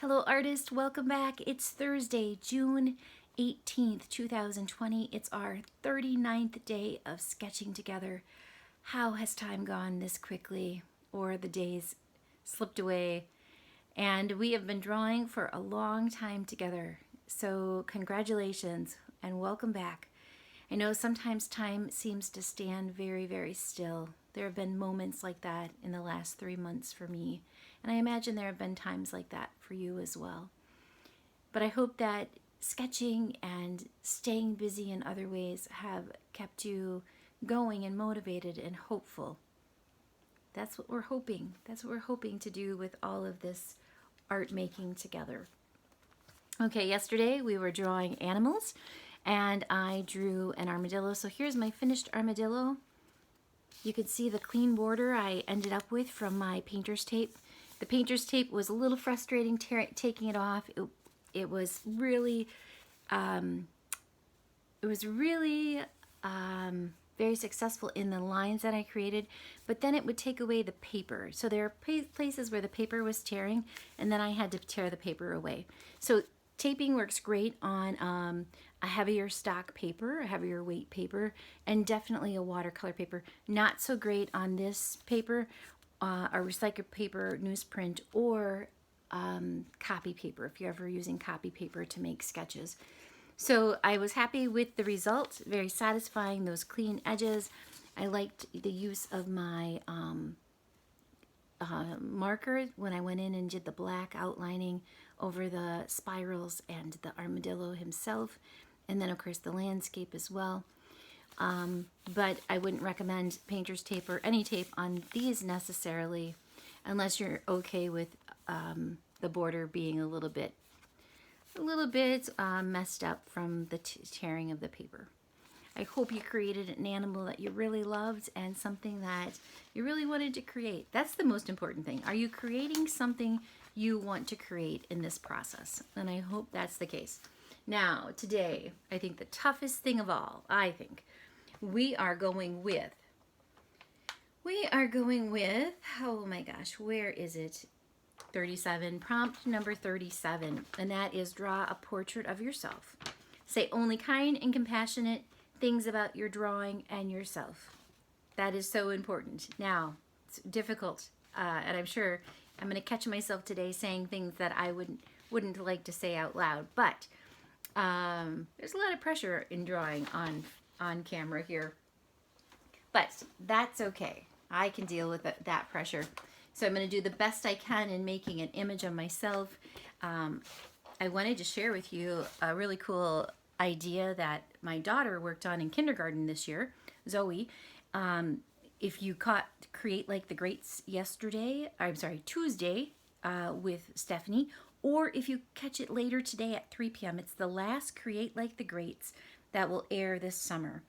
Hello artist, welcome back. It's Thursday, June 18th, 2020. It's our 39th day of sketching together. How has time gone this quickly? Or the days slipped away? And we have been drawing for a long time together. So congratulations and welcome back. I know sometimes time seems to stand very, very still. There have been moments like that in the last 3 months for me, and I imagine there have been times like that for you as well. But I hope that sketching and staying busy in other ways have kept you going and motivated and hopeful. That's what we're hoping. That's what we're hoping to do with all of this art making together. Okay, yesterday we were drawing animals and I drew an armadillo. So here's my finished armadillo. You could see the clean border I ended up with from my painter's tape. The painter's tape was a little frustrating taking it off. It was really very successful in the lines that I created, but then it would take away the paper. So there are places where the paper was tearing, and then I had to tear the paper away. So taping works great on a heavier stock paper, a heavier weight paper, and definitely a watercolor paper. Not so great on this paper, a recycled paper, newsprint, or copy paper, if you're ever using copy paper to make sketches. So I was happy with the result, very satisfying, those clean edges. I liked the use of my marker when I went in and did the black outlining over the spirals and the armadillo himself, and then of course the landscape as well. But I wouldn't recommend painter's tape or any tape on these necessarily unless you're okay with the border being a little bit messed up from the tearing of the paper. I hope you created an animal that you really loved and something that you really wanted to create. That's the most important thing. Are you creating something you want to create in this process? And I hope that's the case. Now, today, I think the toughest thing of all, we are going with, oh my gosh, where is it? 37, prompt number 37, and that is draw a portrait of yourself. Say only kind and compassionate things about your drawing and yourself. That is so important. Now, it's difficult, and I'm sure I'm going to catch myself today saying things that I wouldn't like to say out loud, but there's a lot of pressure in drawing on camera here, but that's okay. I can deal with that pressure. So I'm going to do the best I can in making an image of myself. I wanted to share with you a really cool idea that my daughter worked on in kindergarten this year, Zoe. If you caught Create Like the Greats Tuesday with Stephanie, or if you catch it later today at 3 p.m., it's the last Create Like the Greats that will air this summer.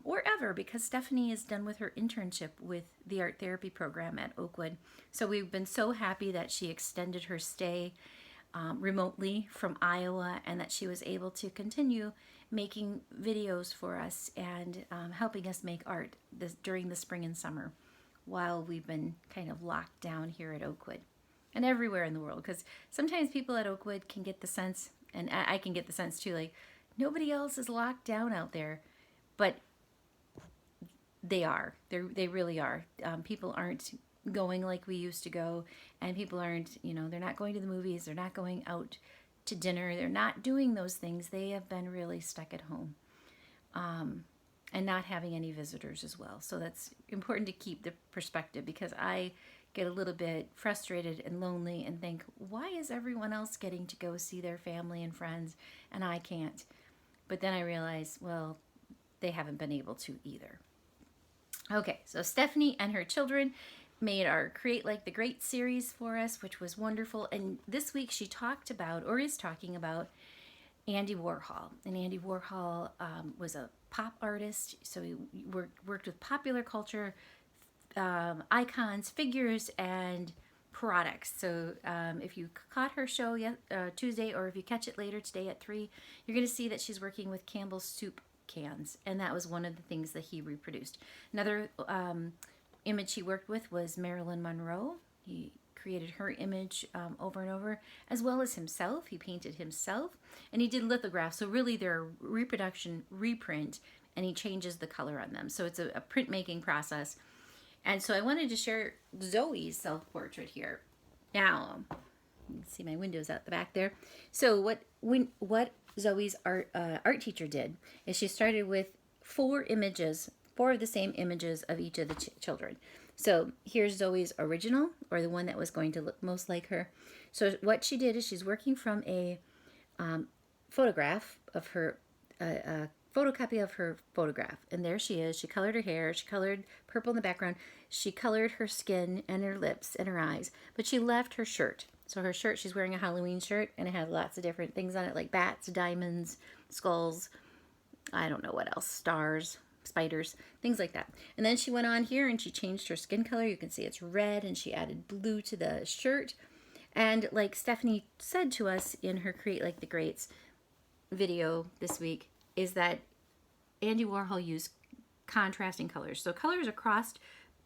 Or ever, because Stephanie is done with her internship with the art therapy program at Oakwood. So we've been so happy that she extended her stay remotely from Iowa and that she was able to continue making videos for us and helping us make art during the spring and summer while we've been kind of locked down here at Oakwood and everywhere in the world. Because sometimes people at Oakwood can get the sense, and I can get the sense too, like nobody else is locked down out there. But they are. They really are. People aren't going like we used to go, and people aren't, they're not going to the movies, they're not going out to dinner, they're not doing those things. They have been really stuck at home and not having any visitors as well. So that's important to keep the perspective, because I get a little bit frustrated and lonely and think, why is everyone else getting to go see their family and friends and I can't? But then I realize, well, they haven't been able to either. Okay, so Stephanie and her children made our Create Like the Great series for us, which was wonderful. And this week she talked about, or is talking about, Andy Warhol. And Andy Warhol was a pop artist, so he worked with popular culture, icons, figures, and products. So if you caught her show Tuesday, or if you catch it later today at 3, you're going to see that she's working with Campbell's Soup cans, and that was one of the things that he reproduced. Another image he worked with was Marilyn Monroe. He created her image over and over, as well as himself. He painted himself, and he did lithographs. So really they're reproduction, reprint, and he changes the color on them. So it's a printmaking process. And so I wanted to share Zoe's self-portrait here. Now, you can see my windows out the back there. So what Zoe's art teacher did is she started with four of the same images of each of the children. So here's Zoe's original, or the one that was going to look most like her. So what she did is she's working from a photograph of her, a photocopy of her photograph. And there she is. She colored her hair. She colored purple in the background. She colored her skin and her lips and her eyes. But she left her shirt. So her shirt, she's wearing a Halloween shirt, and it has lots of different things on it, like bats, diamonds, skulls, I don't know what else, stars, spiders, things like that. And then she went on here and she changed her skin color. You can see it's red, and she added blue to the shirt. And like Stephanie said to us in her Create Like the Greats video this week, is that Andy Warhol used contrasting colors. So colors are crossed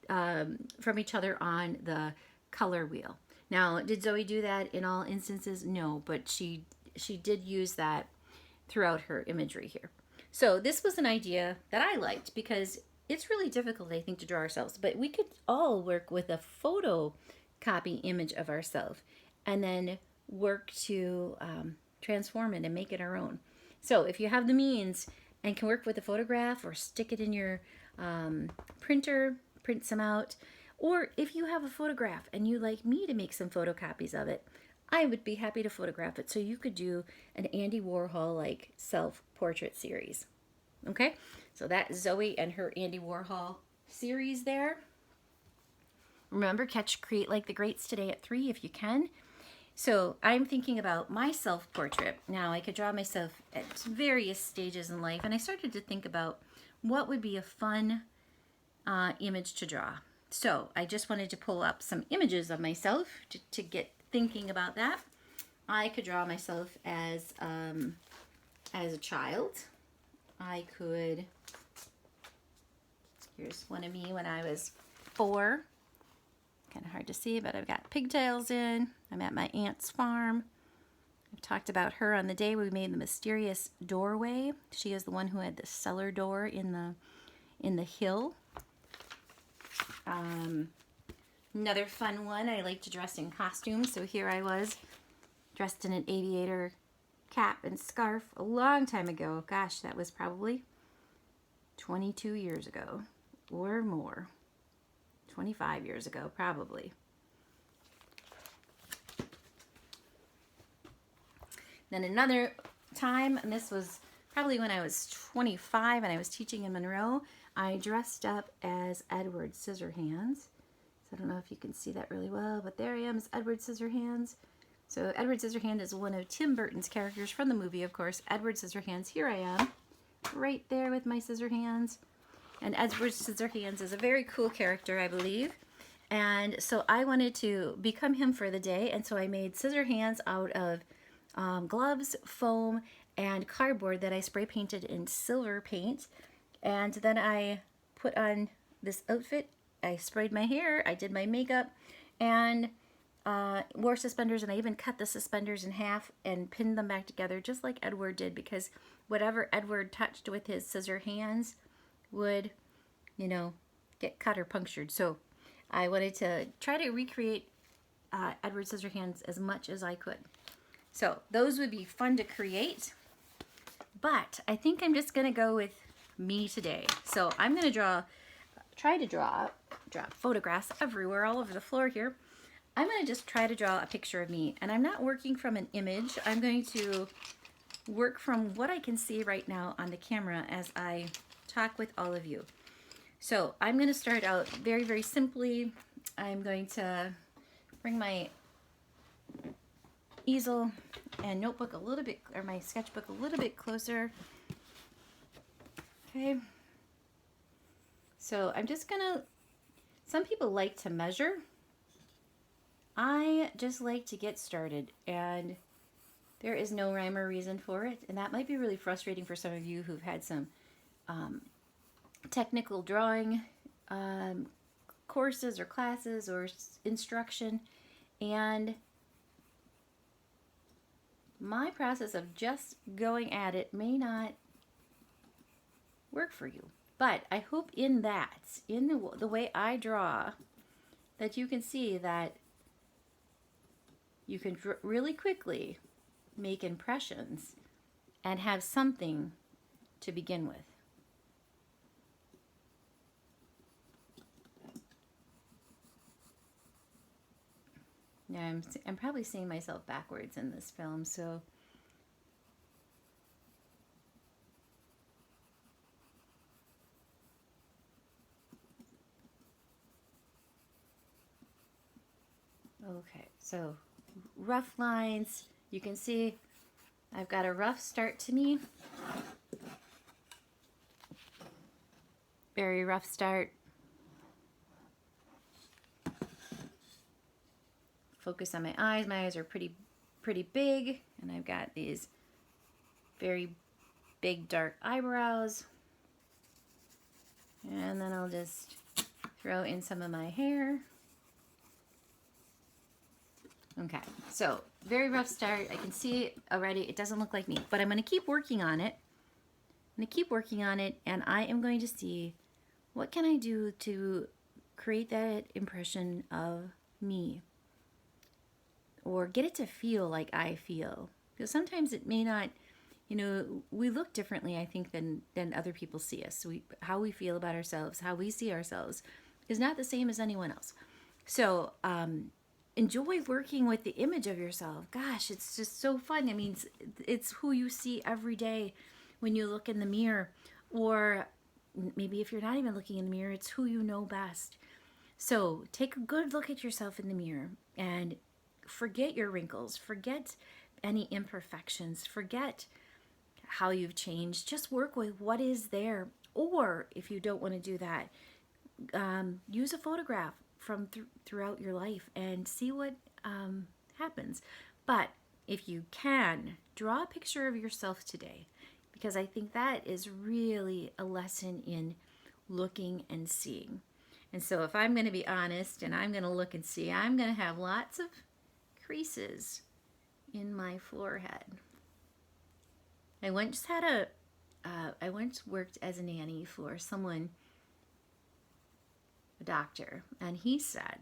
from each other on the color wheel. Now, did Zoe do that in all instances? No, but she did use that throughout her imagery here. So this was an idea that I liked because it's really difficult, I think, to draw ourselves. But we could all work with a photocopy image of ourselves and then work to transform it and make it our own. So if you have the means and can work with a photograph or stick it in your printer, print some out, or if you have a photograph and you like me to make some photocopies of it, I would be happy to photograph it so you could do an Andy Warhol like self-portrait series. Okay, so that's Zoe and her Andy Warhol series there. Remember, catch Create Like the Greats today at 3 if you can. So I'm thinking about my self-portrait. Now I could draw myself at various stages in life, and I started to think about what would be a fun image to draw. So I just wanted to pull up some images of myself to get thinking about that. I could draw myself as a child. I could, here's one of me when I was 4. Kind of hard to see, but I've got pigtails in. I'm at my aunt's farm. I've talked about her on the day we made the mysterious doorway. She is the one who had the cellar door in the hill. Another fun one, I like to dress in costumes. So here I was dressed in an aviator cap and scarf a long time ago. Gosh, that was probably 22 years ago or more. 25 years ago, probably. Then another time, and this was probably when I was 25 and I was teaching in Monroe, I dressed up as Edward Scissorhands. So I don't know if you can see that really well, but there I am as Edward Scissorhands. So Edward Scissorhands is one of Tim Burton's characters from the movie, of course. Edward Scissorhands, here I am, right there with my scissor hands. And Edward Scissorhands is a very cool character, I believe. And so I wanted to become him for the day, and so I made scissor hands out of gloves, foam, and cardboard that I spray painted in silver paint. And then I put on this outfit. I sprayed my hair, I did my makeup, and wore suspenders, and I even cut the suspenders in half and pinned them back together just like Edward did, because whatever Edward touched with his scissor hands would, you know, get cut or punctured. So I wanted to try to recreate Edward Scissorhands as much as I could. So those would be fun to create, but I think I'm just going to go with me today. So I'm going to try to draw photographs everywhere, all over the floor here. I'm going to just try to draw a picture of me, and I'm not working from an image. I'm going to work from what I can see right now on the camera as I talk with all of you. So I'm going to start out very, very simply. I'm going to bring my easel and notebook a little bit, or my sketchbook a little bit closer. Okay. So I'm just going to, some people like to measure. I just like to get started, and there is no rhyme or reason for it. And that might be really frustrating for some of you who've had some technical drawing courses or classes or instruction, And my process of just going at it may not work for you. But I hope in the way I draw, that you can see that you can really quickly make impressions and have something to begin with. Now I'm probably seeing myself backwards in this film, so okay, so rough lines. You can see I've got a rough start to me. Very rough start. Focus on my eyes. My eyes are pretty big, and I've got these very big dark eyebrows. And then I'll just throw in some of my hair. Okay, so very rough start. I can see it already. It doesn't look like me, but I'm going to keep working on it. I'm going to keep working on it, and I am going to see what can I do to create that impression of me, or get it to feel like I feel. Because sometimes it may not, you know, we look differently, I think, than other people see us. How we feel about ourselves, how we see ourselves is not the same as anyone else. So, enjoy working with the image of yourself. Gosh, it's just so fun. I mean, it's who you see every day when you look in the mirror, or maybe if you're not even looking in the mirror, it's who you know best. So take a good look at yourself in the mirror and forget your wrinkles, forget any imperfections, forget how you've changed. Just work with what is there. Or if you don't want to do that, use a photograph from throughout your life and see what happens. But if you can, draw a picture of yourself today, because I think that is really a lesson in looking and seeing. And so if I'm going to be honest and I'm going to look and see, I'm going to have lots of creases in my forehead. I once worked as a nanny for someone, a doctor, and he said,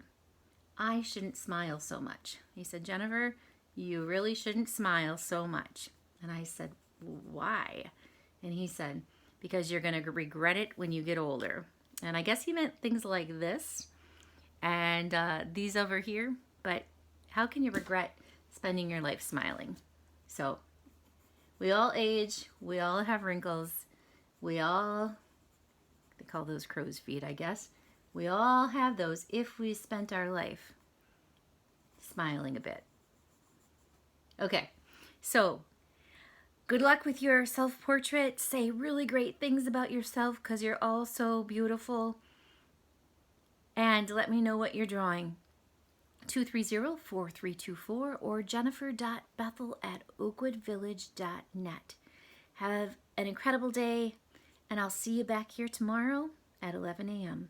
I shouldn't smile so much. He said, Jennifer, you really shouldn't smile so much. And I said, why? And he said, because you're going to regret it when you get older. And I guess he meant things like this and these over here. But how can you regret spending your life smiling? So we all age. We all have wrinkles. They call those crow's feet, I guess. We all have those if we spent our life smiling a bit. Okay, so good luck with your self-portrait. Say really great things about yourself because you're all so beautiful. And let me know what you're drawing. 230-4324 or jennifer.bethel@oakwoodvillage.net. Have an incredible day, and I'll see you back here tomorrow at 11 a.m.